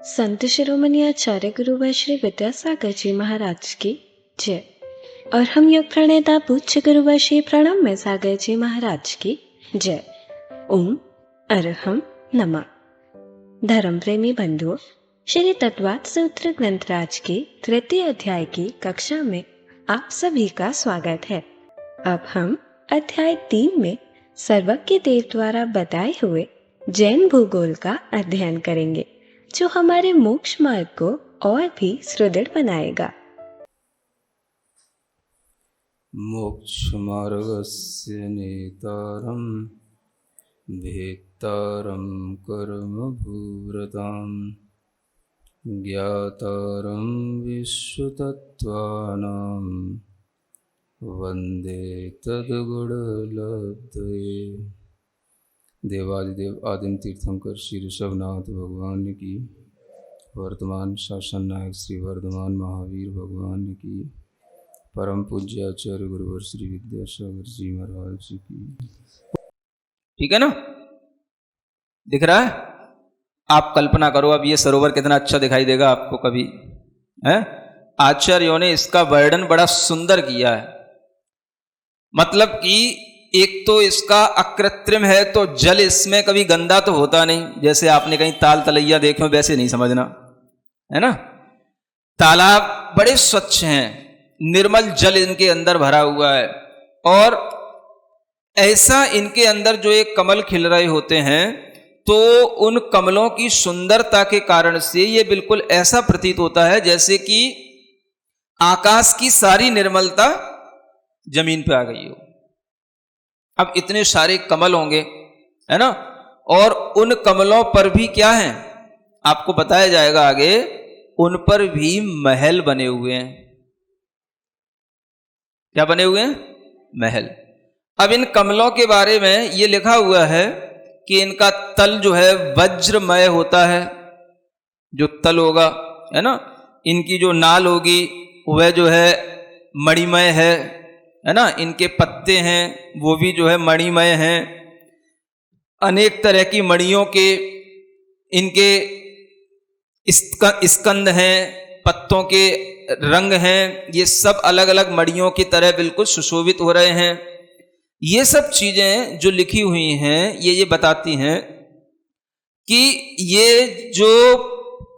संत शिरोमणि आचार्य गुरुवर श्री विद्यासागर जी महाराज की जय। और हम योग प्रणेता पूज्य गुरुवर श्री प्रणम्य सागर जी महाराज की जय। ओम अरहम नमः। धर्म प्रेमी बंधुओं, श्री तत्वात् सूत्र ग्रंथराज की तृतीय अध्याय की कक्षा में आप सभी का स्वागत है। अब हम अध्याय 3 में सर्वज्ञ देव द्वारा बताए हुए जैन भूगोल का अध्ययन करेंगे, जो हमारे मोक्ष मार्ग को और भी सुदृढ़ बनाएगा। मोक्ष मार्गस्य नेतारं भेत्तारं कर्मभूरतां ज्ञातारं विश्वतत्त्वानां वन्दे तद्गुणलब्धये। देवादिदेव आदिम तीर्थंकर श्री ऋषभनाथ भगवान की, वर्तमान शासन नायक श्री वर्धमान महावीर भगवान की, परम पूज्य आचार्य गुरुवर श्री विद्यासागर जी महाराज की। ठीक है ना? दिख रहा है? आप कल्पना करो अब ये सरोवर कितना अच्छा दिखाई देगा आपको कभी, है? आचार्यों ने इसका वर्णन बड़ा सुंदर किया है। मतलब कि एक तो इसका अकृत्रिम है, तो जल इसमें कभी गंदा तो होता नहीं, जैसे आपने कहीं ताल तलैया देखे हो वैसे नहीं समझना, है ना? तालाब बड़े स्वच्छ हैं, निर्मल जल इनके अंदर भरा हुआ है, और ऐसा इनके अंदर जो एक कमल खिल रहे होते हैं, तो उन कमलों की सुंदरता के कारण से ये बिल्कुल ऐसा प्रतीत होता है जैसे कि आकाश की सारी निर्मलता जमीन पे आ गई हो। अब इतने सारे कमल होंगे, है ना? और उन कमलों पर भी क्या है, आपको बताया जाएगा आगे, उन पर भी महल बने हुए हैं। क्या बने हुए हैं? महल। अब इन कमलों के बारे में ये लिखा हुआ है कि इनका तल जो है वज्रमय होता है, जो तल होगा, है ना? इनकी जो नाल होगी वह जो है मणिमय है ना? इनके पत्ते हैं वो भी जो है मणिमय हैं। अनेक तरह की मणियों के इनके स्कंद हैं, पत्तों के रंग हैं, ये सब अलग अलग मणियों की तरह बिल्कुल सुशोभित हो रहे हैं। ये सब चीजें जो लिखी हुई हैं ये बताती हैं कि ये जो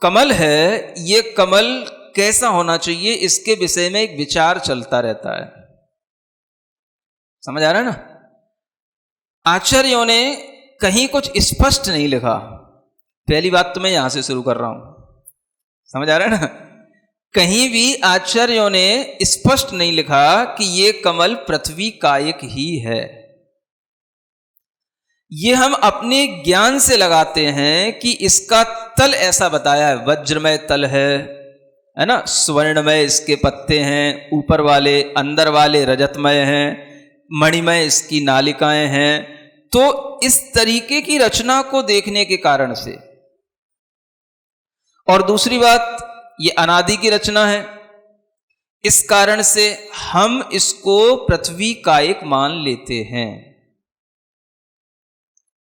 कमल है, ये कमल कैसा होना चाहिए, इसके विषय में एक विचार चलता रहता है। समझ आ रहा है ना? आचार्यों ने कहीं कुछ स्पष्ट नहीं लिखा। पहली बात तो मैं यहां से शुरू कर रहा हूं, समझ आ रहा है ना? कहीं भी आचार्यों ने स्पष्ट नहीं लिखा कि ये कमल पृथ्वी कायक ही है। ये हम अपने ज्ञान से लगाते हैं कि इसका तल ऐसा बताया है, वज्रमय तल है ना? स्वर्णमय इसके पत्ते हैं, ऊपर वाले, अंदर वाले रजतमय हैं, मणिमय इसकी नालिकाएं हैं। तो इस तरीके की रचना को देखने के कारण से, और दूसरी बात, ये अनादि की रचना है, इस कारण से हम इसको पृथ्वी कायक मान लेते हैं।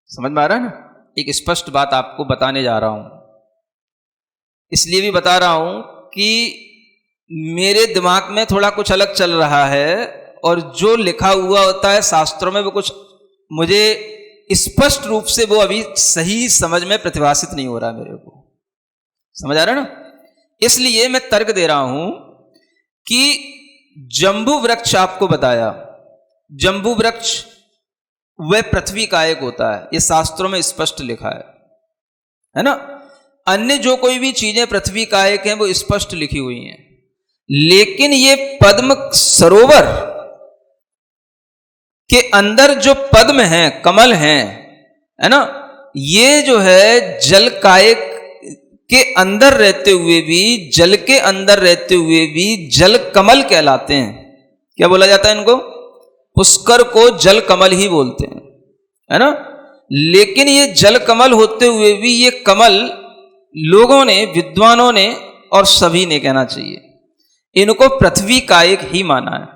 समझ में आ रहा है ना? एक स्पष्ट बात आपको बताने जा रहा हूं। इसलिए भी बता रहा हूं कि मेरे दिमाग में थोड़ा कुछ अलग चल रहा है, और जो लिखा हुआ होता है शास्त्रों में वो कुछ मुझे स्पष्ट रूप से वो अभी सही समझ में प्रतिभासित नहीं हो रहा मेरे को। समझ आ रहा है ना? इसलिए मैं तर्क दे रहा हूं कि जंबू वृक्ष आपको बताया, जंबू वृक्ष वह पृथ्वी कायक होता है, ये शास्त्रों में स्पष्ट लिखा है ना? अन्य जो कोई भी चीजें पृथ्वी कायक हैं वो स्पष्ट लिखी हुई हैं, लेकिन ये पद्म सरोवर के अंदर जो पद्म हैं, कमल हैं, है ना, ये जो है जल कायक के अंदर रहते हुए भी, जल के अंदर रहते हुए भी जल कमल कहलाते हैं। क्या बोला जाता है इनको? पुष्कर को जल कमल ही बोलते हैं, है ना? लेकिन ये जल कमल होते हुए भी ये कमल लोगों ने, विद्वानों ने, और सभी ने कहना चाहिए, इनको पृथ्वी कायक ही माना है।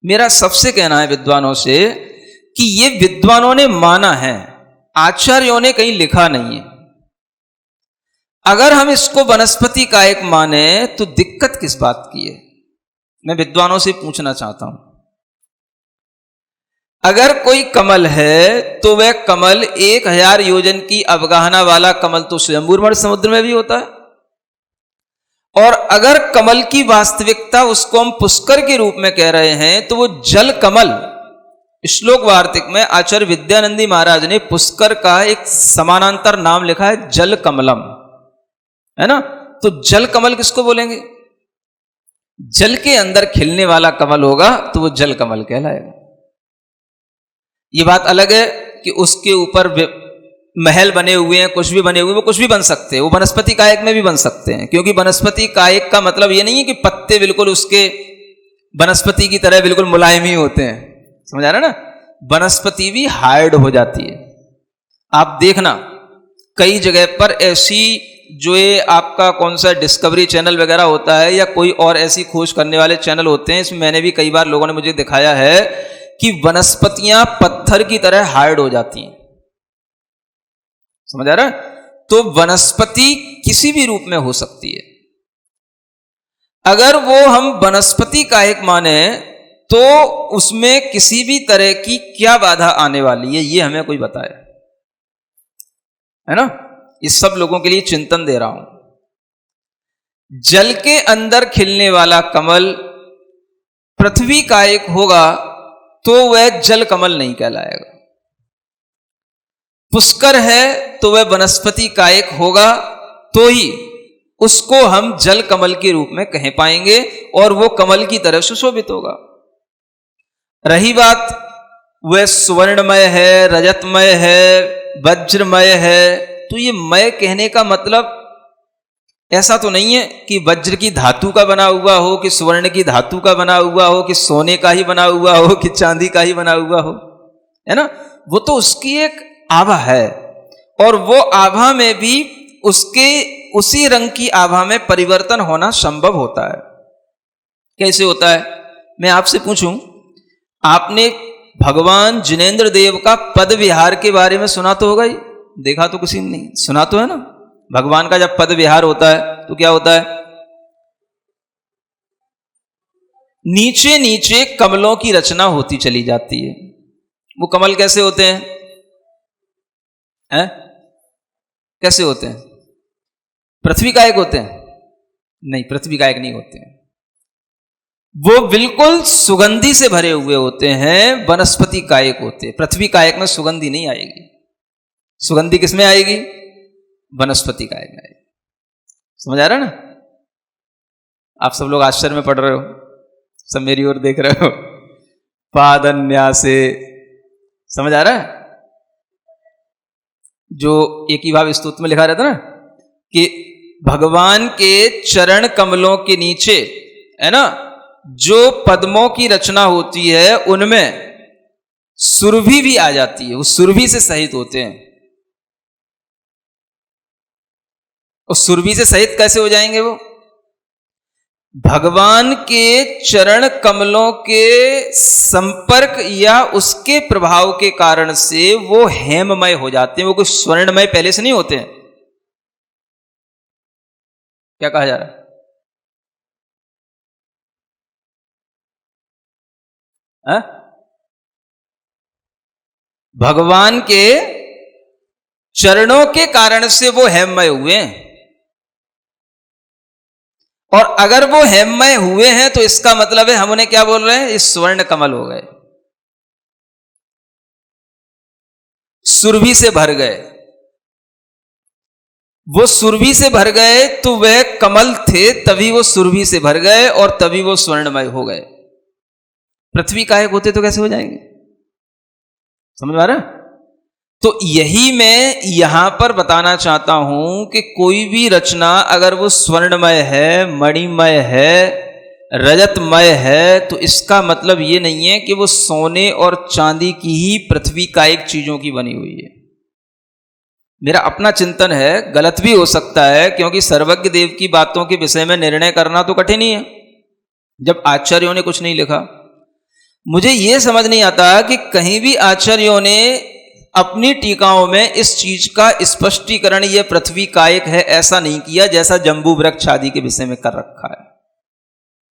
मेरा सबसे कहना है विद्वानों से कि ये विद्वानों ने माना है, आचार्यों ने कहीं लिखा नहीं है। अगर हम इसको वनस्पति कायक माने तो दिक्कत किस बात की है, मैं विद्वानों से पूछना चाहता हूं। अगर कोई कमल है तो वह कमल 1000 योजन की अवगाहना वाला कमल तो स्वयंभूर समुद्र में भी होता है, और अगर कमल की वास्तविकता उसको हम पुष्कर के रूप में कह रहे हैं तो वो जल कमल। श्लोक वार्तिक में आचार्य विद्यानंदी महाराज ने पुष्कर का एक समानांतर नाम लिखा है, जल कमलम, है ना। तो जल कमल किसको बोलेंगे? जल के अंदर खिलने वाला कमल होगा तो वो जल कमल कहलाएगा। ये बात अलग है कि उसके ऊपर महल बने हुए हैं, कुछ भी बने हुए, वो कुछ भी बन सकते हैं, वो वनस्पति कायक में भी बन सकते हैं, क्योंकि वनस्पति कायक का मतलब ये नहीं है कि पत्ते बिल्कुल उसके वनस्पति की तरह बिल्कुल मुलायम ही होते हैं, समझ आ रहा है ना। वनस्पति भी हार्ड हो जाती है। आप देखना कई जगह पर ऐसी, जो ये आपका कौन सा डिस्कवरी चैनल वगैरह होता है या कोई और ऐसी खोज करने वाले चैनल होते हैं, इसमें मैंने भी कई बार लोगों ने मुझे दिखाया है कि वनस्पतियां पत्थर की तरह हार्ड हो जाती हैं, समझ आ रहा है। तो वनस्पति किसी भी रूप में हो सकती है। अगर वो हम वनस्पति कायक माने तो उसमें किसी भी तरह की क्या बाधा आने वाली है, ये हमें कोई बताए, है ना। इस सब लोगों के लिए चिंतन दे रहा हूं। जल के अंदर खिलने वाला कमल पृथ्वी कायक होगा तो वह जल कमल नहीं कहलाएगा। पुष्कर है तो वह वनस्पति कायक होगा तो ही उसको हम जल कमल के रूप में कह पाएंगे और वो कमल की तरह सुशोभित होगा। रही बात वह सुवर्णमय है, रजतमय है, वज्रमय है, तो ये मय कहने का मतलब ऐसा तो नहीं है कि वज्र की धातु का बना हुआ हो, कि स्वर्ण की धातु का बना हुआ हो, कि सोने का ही बना हुआ हो, कि चांदी का ही बना हुआ हो, है ना। वो तो उसकी एक आभा है, और वो आभा में भी उसके उसी रंग की आभा में परिवर्तन होना संभव होता है। कैसे होता है, मैं आपसे पूछूं, आपने भगवान जिनेंद्र देव का पद विहार के बारे में सुना तो होगा ही, देखा तो किसी ने नहीं, सुना तो है ना। भगवान का जब पद विहार होता है तो क्या होता है, नीचे नीचे कमलों की रचना होती चली जाती है। वो कमल कैसे होते हैं, हैं? कैसे होते हैं? पृथ्वी कायक होते हैं? नहीं, पृथ्वी कायक नहीं होते हैं। वो बिल्कुल सुगंधि से भरे हुए होते हैं, वनस्पति कायक होते हैं। पृथ्वी कायक में सुगंधि नहीं आएगी। सुगंधि किसमें आएगी? वनस्पति कायक में आएगी। समझ आ रहा है ना। आप सब लोग आश्चर्य में पढ़ रहे हो, सब मेरी ओर देख रहे हो। पादन्यासे, समझ आ रहा है। जो एक ही भाव स्तुति में लिखा रहता ना कि भगवान के चरण कमलों के नीचे, है ना, जो पद्मों की रचना होती है उनमें सुरभि भी आ जाती है। वो सुरभि से सहित होते हैं। उस सुरभि से सहित कैसे हो जाएंगे? वो भगवान के चरण कमलों के संपर्क या उसके प्रभाव के कारण से वो हेममय हो जाते हैं। वो कोई स्वर्णमय पहले से नहीं होते हैं। क्या कहा जा रहा है? भगवान के चरणों के कारण से वो हेममय हुए हैं, और अगर वो हेममय हुए हैं तो इसका मतलब है हम उन्हें क्या बोल रहे हैं? ये स्वर्ण कमल हो गए, सुरभि से भर गए। वो सुरभि से भर गए तो वह कमल थे, तभी वो सुरभि से भर गए और तभी वो स्वर्णमय हो गए। पृथ्वी कायक होते तो कैसे हो जाएंगे? समझ में आ रहा है? तो यही मैं यहां पर बताना चाहता हूं कि कोई भी रचना अगर वो स्वर्णमय है, मणिमय है, रजतमय है, तो इसका मतलब ये नहीं है कि वो सोने और चांदी की ही पृथ्वी कायक चीजों की बनी हुई है। मेरा अपना चिंतन है, गलत भी हो सकता है, क्योंकि सर्वज्ञ देव की बातों के विषय में निर्णय करना तो कठिन ही है जब आचार्यों ने कुछ नहीं लिखा। मुझे यह समझ नहीं आता कि कहीं भी आचार्यों ने अपनी टीकाओं में इस चीज का स्पष्टीकरण ये पृथ्वी कायक है ऐसा नहीं किया जैसा जम्बू वृक्ष आदि के विषय में कर रखा है।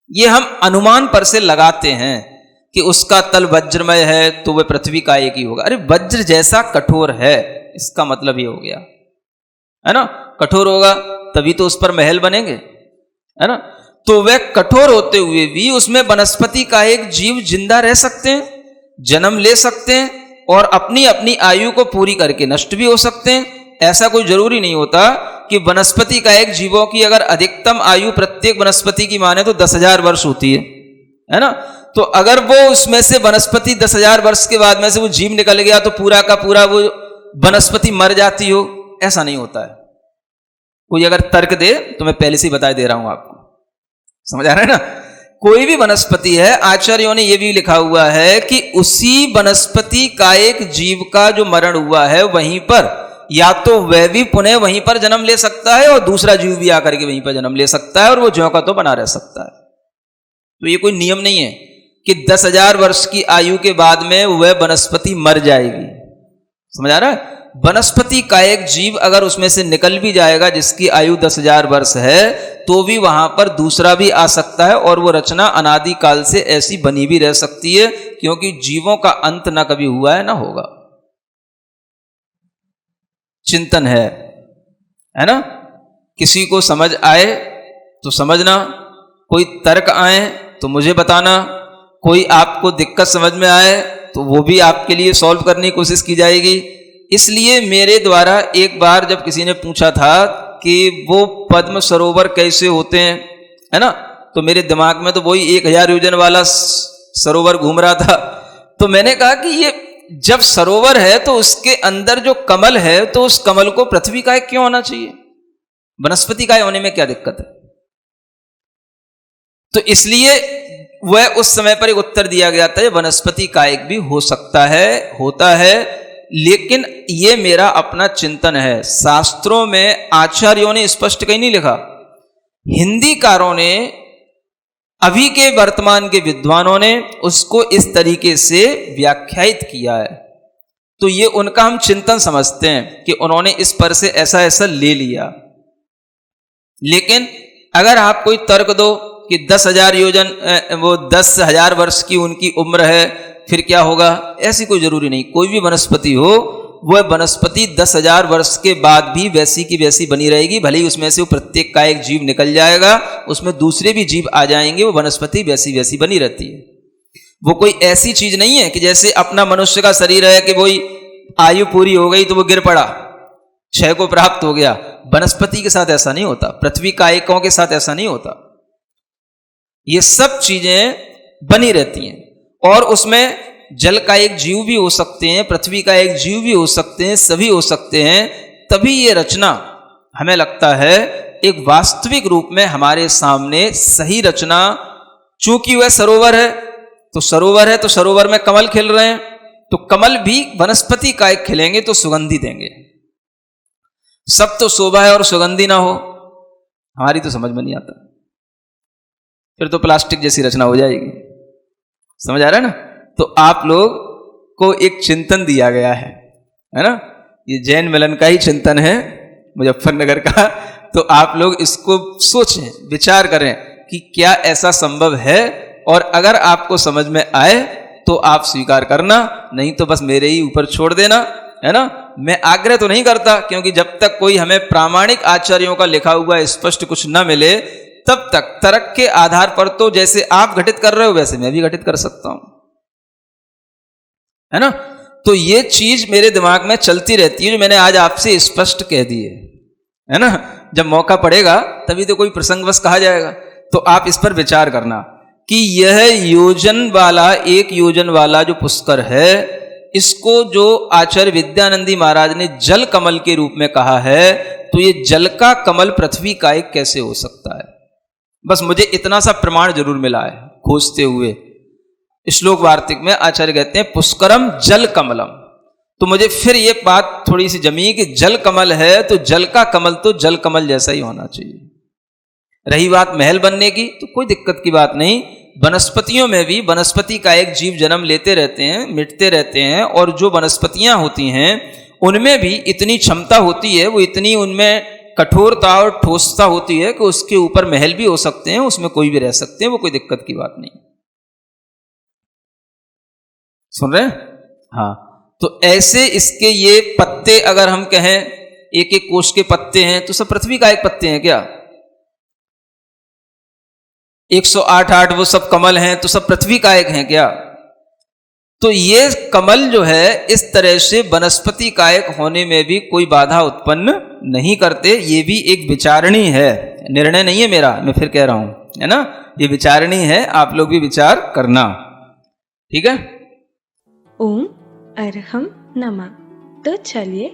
ये हम अनुमान पर से लगाते हैं कि उसका तल वज्रमय है तो वह पृथ्वी कायक ही होगा। अरे वज्र जैसा कठोर है, इसका मतलब ये हो गया, है ना, कठोर होगा तभी तो उस पर महल बनेंगे, है ना। तो वह कठोर होते हुए भी उसमें वनस्पति का एक जीव जिंदा रह सकते हैं, जन्म ले सकते हैं और अपनी अपनी आयु को पूरी करके नष्ट भी हो सकते हैं। ऐसा कोई जरूरी नहीं होता कि वनस्पति का एक जीवों की अगर अधिकतम आयु प्रत्येक वनस्पति की माने तो 10,000 वर्ष होती है ना। तो अगर वो उसमें से वनस्पति 10,000 वर्ष के बाद में से वो जीव निकल गया तो पूरा का पूरा वो वनस्पति मर जाती हो, ऐसा नहीं होता है। कोई अगर तर्क दे तो मैं पहले से ही बता दे रहा हूं आपको, समझ आ रहा है ना। कोई भी वनस्पति है, आचार्यों ने यह भी लिखा हुआ है कि उसी वनस्पति का एक जीव का जो मरण हुआ है वहीं पर या तो वह भी पुनः वहीं पर जन्म ले सकता है और दूसरा जीव भी आकर के वहीं पर जन्म ले सकता है और वो ज्यों का तो बना रह सकता है। तो ये कोई नियम नहीं है कि 10,000 वर्ष की आयु के बाद में वह वनस्पति मर जाएगी, समझ आ रहा है। वनस्पति का एक जीव अगर उसमें से निकल भी जाएगा जिसकी आयु 10,000 वर्ष है तो भी वहां पर दूसरा भी आ सकता है और वो रचना अनादि काल से ऐसी बनी भी रह सकती है, क्योंकि जीवों का अंत ना कभी हुआ है ना होगा। चिंतन है ना। किसी को समझ आए तो समझना, कोई तर्क आए तो मुझे बताना, कोई आपको दिक्कत समझ में आए तो वो भी आपके लिए सॉल्व करने की कोशिश की जाएगी। इसलिए मेरे द्वारा एक बार जब किसी ने पूछा था कि वो पद्म सरोवर कैसे होते हैं, है ना, तो मेरे दिमाग में तो वही 1000 योजन वाला सरोवर घूम रहा था। तो मैंने कहा कि ये जब सरोवर है तो उसके अंदर जो कमल है तो उस कमल को पृथ्वी का क्यों होना चाहिए, वनस्पति का होने में क्या दिक्कत है। तो इसलिए वह उस समय पर एक उत्तर दिया गया था, वनस्पति कायक भी हो सकता है, होता है, लेकिन यह मेरा अपना चिंतन है। शास्त्रों में आचार्यों ने स्पष्ट कहीं नहीं लिखा, हिंदीकारों ने, अभी के वर्तमान के विद्वानों ने उसको इस तरीके से व्याख्यायित किया है। तो ये उनका हम चिंतन समझते हैं कि उन्होंने इस पर से ऐसा ऐसा ले लिया। लेकिन अगर आप कोई तर्क दो कि 10,000 योजन, वो 10,000 वर्ष की उनकी उम्र है, फिर क्या होगा, ऐसी कोई जरूरी नहीं। कोई भी वनस्पति हो, वह वनस्पति 10,000 वर्ष के बाद भी वैसी की वैसी बनी रहेगी। भले ही उसमें से वो प्रत्येक का एक जीव निकल जाएगा, उसमें दूसरे भी जीव आ जाएंगे, वो वनस्पति वैसी वैसी बनी रहती है। वो कोई ऐसी चीज नहीं है कि जैसे अपना मनुष्य का शरीर है कि वही आयु पूरी हो गई तो वो गिर पड़ा, क्षय को प्राप्त हो गया। वनस्पति के साथ ऐसा नहीं होता, पृथ्वी कायकों के साथ ऐसा नहीं होता। ये सब चीजें बनी रहती हैं और उसमें जल का एक जीव भी हो सकते हैं, पृथ्वी का एक जीव भी हो सकते हैं, सभी हो सकते हैं। तभी ये रचना हमें लगता है एक वास्तविक रूप में हमारे सामने सही रचना। चूंकि वह सरोवर है तो सरोवर है, तो सरोवर में कमल खिल रहे हैं, तो कमल भी वनस्पति का एक खिलेंगे तो सुगंधी देंगे। सब तो शोभा है और सुगंधी ना हो, हमारी तो समझ में नहीं आता, फिर तो प्लास्टिक जैसी रचना हो जाएगी। समझ आ रहा है ना। तो आप लोग को एक चिंतन दिया गया है ना, ये जैन मिलन का ही चिंतन है मुजफ्फरनगर का। तो आप लोग इसको सोचें, विचार करें कि क्या ऐसा संभव है, और अगर आपको समझ में आए तो आप स्वीकार करना, नहीं तो बस मेरे ही ऊपर छोड़ देना, है ना। मैं आग्रह तो नहीं करता, क्योंकि जब तक कोई हमें प्रामाणिक आचार्यों का लिखा हुआ स्पष्ट कुछ न मिले तब तक तर्क के आधार पर तो जैसे आप घटित कर रहे हो वैसे मैं भी घटित कर सकता हूं, है ना। तो ये चीज मेरे दिमाग में चलती रहती है, जो मैंने आज आपसे स्पष्ट कह दी है ना। जब मौका पड़ेगा तभी तो कोई प्रसंगवश कहा जाएगा, तो आप इस पर विचार करना कि यह योजन वाला, 1 योजन वाला जो पुष्कर है, इसको जो आचार्य विद्यानंदी महाराज ने जल कमल के रूप में कहा है, तो ये जल का कमल पृथ्वी का एक कैसे हो सकता है। बस मुझे इतना सा प्रमाण जरूर मिला है खोजते हुए। श्लोक वार्तिक में आचार्य कहते हैं पुष्करम जल कमलम, तो मुझे फिर ये बात थोड़ी सी जमी कि जल कमल है तो जल का कमल तो जल कमल जैसा ही होना चाहिए। रही बात महल बनने की, तो कोई दिक्कत की बात नहीं, वनस्पतियों में भी वनस्पति का एक जीव जन्म लेते रहते हैं, मिटते रहते हैं, और जो वनस्पतियां होती हैं उनमें भी इतनी क्षमता होती है, वो इतनी उनमें कठोरता और ठोसता होती है कि उसके ऊपर महल भी हो सकते हैं, उसमें कोई भी रह सकते हैं, वो कोई दिक्कत की बात नहीं। सुन रहे हैं? हाँ, तो ऐसे इसके ये पत्ते अगर हम कहें एक एक कोष के पत्ते हैं तो सब पृथ्वी का एक पत्ते हैं क्या? 108 वो सब कमल हैं तो सब पृथ्वी का एक हैं क्या? तो ये कमल जो है इस तरह से वनस्पति कायक होने में भी कोई बाधा उत्पन्न नहीं करते। ये भी एक विचारणी है, निर्णय नहीं है मेरा, मैं फिर कह रहा हूं, है ना, ये विचारणी है, आप लोग भी विचार करना, ठीक है। ओम अरहम नमः। तो चलिए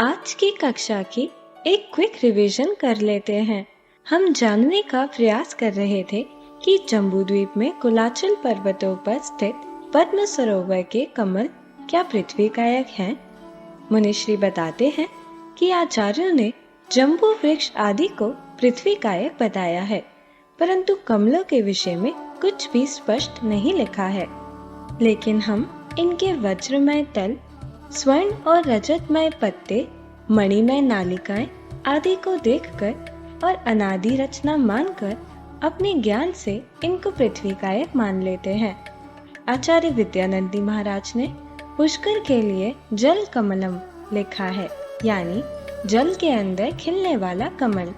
आज की कक्षा की एक क्विक रिवीजन कर लेते हैं। हम जानने का प्रयास कर रहे थे कि जम्बूद्वीप में कुलाचल पर्वतों पर स्थित पद्म सरोवर के कमल क्या पृथ्वी कायक हैं? मुनिश्री बताते हैं कि आचार्यों ने जम्बू वृक्ष आदि को पृथ्वी कायक बताया है, परंतु कमलों के विषय में कुछ भी स्पष्ट नहीं लिखा है। लेकिन हम इनके वज्रमय तल, स्वर्ण और रजतमय पत्ते, मणिमय नालिकाएं आदि को देखकर और अनादि रचना मानकर अपने ज्ञान से इनको पृथ्वी कायक मान लेते हैं। आचार्य विद्यानंदी महाराज ने पुष्कर के लिए जल कमलम लिखा है, यानी जल के अंदर खिलने वाला कमल।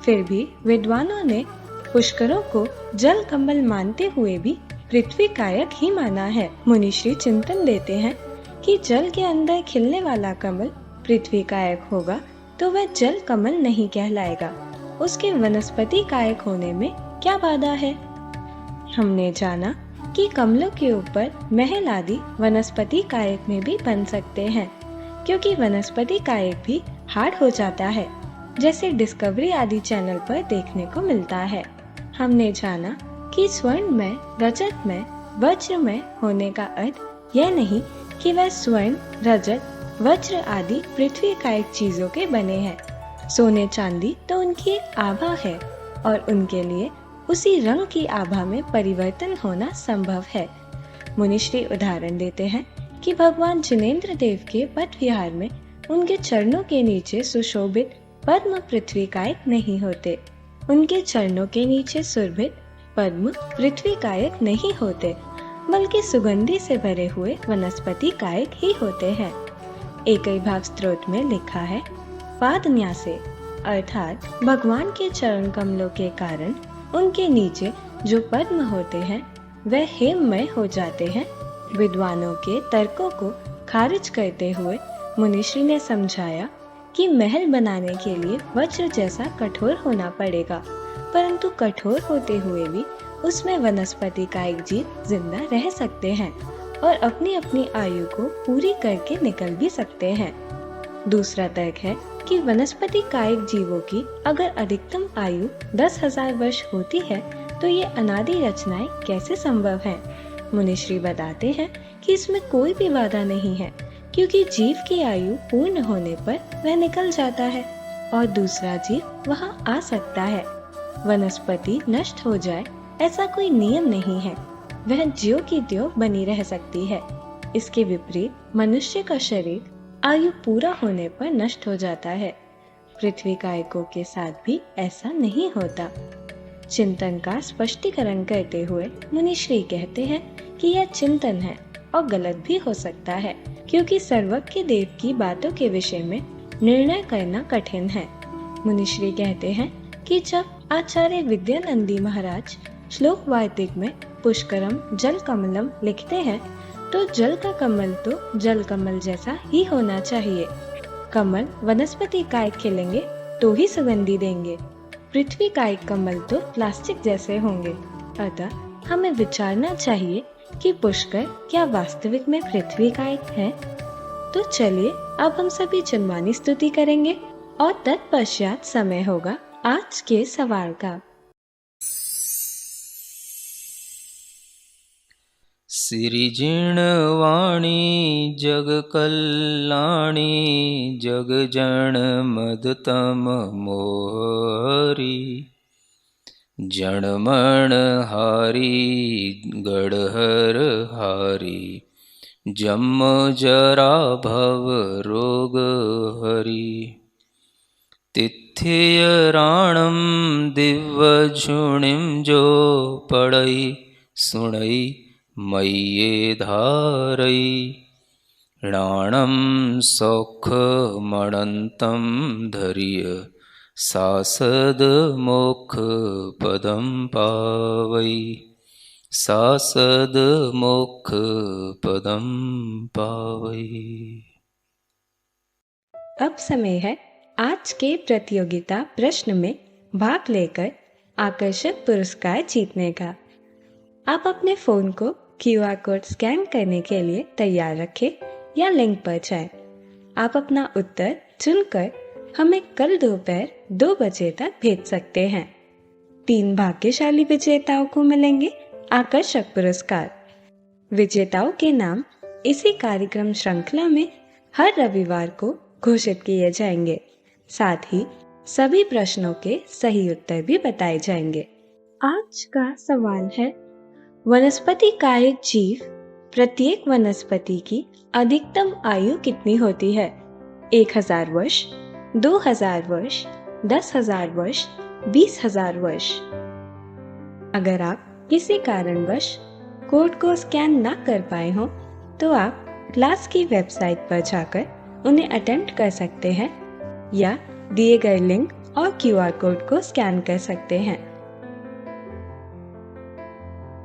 फिर भी विद्वानों ने पुष्करों को जल कमल मानते हुए भी पृथ्वी कायक ही माना है। मुनिश्री चिंतन देते हैं कि जल के अंदर खिलने वाला कमल पृथ्वी कायक होगा तो वह जल कमल नहीं कहलाएगा, उसके वनस्पति कायक होने में क्या बाधा है? हमने जाना कि कमलों के ऊपर महल आदि वनस्पति कायक में भी बन सकते हैं, क्योंकि वनस्पति कायक भी हार्ड हो जाता है, जैसे डिस्कवरी आदि चैनल पर देखने को मिलता है। हमने जाना कि स्वर्ण में, रजत में, वज्र में होने का अर्थ यह नहीं कि वह स्वर्ण, रजत, वज्र आदि पृथ्वी कायक चीजों के बने हैं। सोने चांदी तो उनकी एक आभा है और उनके लिए उसी रंग की आभा में परिवर्तन होना संभव है। मुनिश्री उदाहरण देते हैं कि भगवान जिनेंद्र देव के पद विहार में उनके चरणों के नीचे सुशोभित पद्म पृथ्वी कायक नहीं होते, उनके चरणों के नीचे सुरभित पद्म पृथ्वी कायक नहीं होते, बल्कि सुगंधि से भरे हुए वनस्पति कायक ही होते हैं। एक ही भाव स्त्रोत में लिखा है, पाद न्यासे, अर्थात भगवान के चरण कमलों के कारण उनके नीचे जो पद्म होते हैं वह हेममय हो जाते हैं। विद्वानों के तर्कों को खारिज करते हुए मुनिश्री ने समझाया कि महल बनाने के लिए वज्र जैसा कठोर होना पड़ेगा, परंतु कठोर होते हुए भी उसमें वनस्पति कायक जीव जिंदा रह सकते हैं और अपनी अपनी आयु को पूरी करके निकल भी सकते हैं। दूसरा तर्क है कि वनस्पति कायक जीवों की अगर अधिकतम आयु 10,000 वर्ष होती है तो ये अनादि रचनाएं कैसे संभव हैं? मुनिश्री बताते हैं कि इसमें कोई भी बाधा नहीं है, क्योंकि जीव की आयु पूर्ण होने पर वह निकल जाता है और दूसरा जीव वहां आ सकता है। वनस्पति नष्ट हो जाए ऐसा कोई नियम नहीं है, वह ज्यों की त्यों बनी रह सकती है। इसके विपरीत मनुष्य का शरीर आयु पूरा होने पर नष्ट हो जाता है। पृथ्वी कायकों के साथ भी ऐसा नहीं होता। चिंतन का स्पष्टीकरण करते हुए मुनिश्री कहते हैं कि यह चिंतन है और गलत भी हो सकता है, क्योंकि सर्वज्ञ देव की बातों के विषय में निर्णय करना कठिन है। मुनिश्री कहते हैं कि जब आचार्य विद्यानंदी महाराज श्लोक वार्तिक में पुष्करम जल कमलम लिखते हैं तो जल का कमल तो जल कमल जैसा ही होना चाहिए। कमल वनस्पति कायक खिलेंगे तो ही सुगंधि देंगे, पृथ्वी कायक कमल तो प्लास्टिक जैसे होंगे। अतः हमें विचारना चाहिए कि पुष्कर क्या वास्तविक में पृथ्वी कायक है। तो चलिए अब हम सभी जनमानी स्तुति करेंगे और तत्पश्चात समय होगा आज के सवाल का। सिरिजिणवाणी जग कल्याणी जग जन मदतम मोरी जड़मण हारी गढ़हर हारी जम जरा भव रोग हरि तिथियराणम दिव्यझुणिम जो पढ़ई सुणई मय्ये धारई राणम सौखमणन्तं धर्य सासद मोक्ष पदम पावई सासद मोक्ष पदम पावई। अब समय है आज के प्रतियोगिता प्रश्न में भाग लेकर आकर्षक पुरस्कार जीतने का। आप अपने फोन को QR कोड स्कैन करने के लिए तैयार रखें या लिंक पर जाएं। आप अपना उत्तर चुनकर हमें कल दोपहर 2 बजे तक भेज सकते हैं। 3 भाग्यशाली विजेताओं को मिलेंगे आकर्षक पुरस्कार। विजेताओं के नाम इसी कार्यक्रम श्रृंखला में हर रविवार को घोषित किए जाएंगे। साथ ही सभी प्रश्नों के सही उत्तर भी बताए जाएंगे। आज का सवाल है, वनस्पति कायिक जीव प्रत्येक वनस्पति की अधिकतम आयु कितनी होती है? 1000 वर्ष, 2000 वर्ष, 10,000 वर्ष, 20,000 वर्ष। अगर आप किसी कारणवश कोड को स्कैन ना कर पाए हो तो आप क्लास की वेबसाइट पर जाकर उन्हें अटेम्प्ट कर सकते हैं या दिए गए लिंक और QR कोड को स्कैन कर सकते हैं।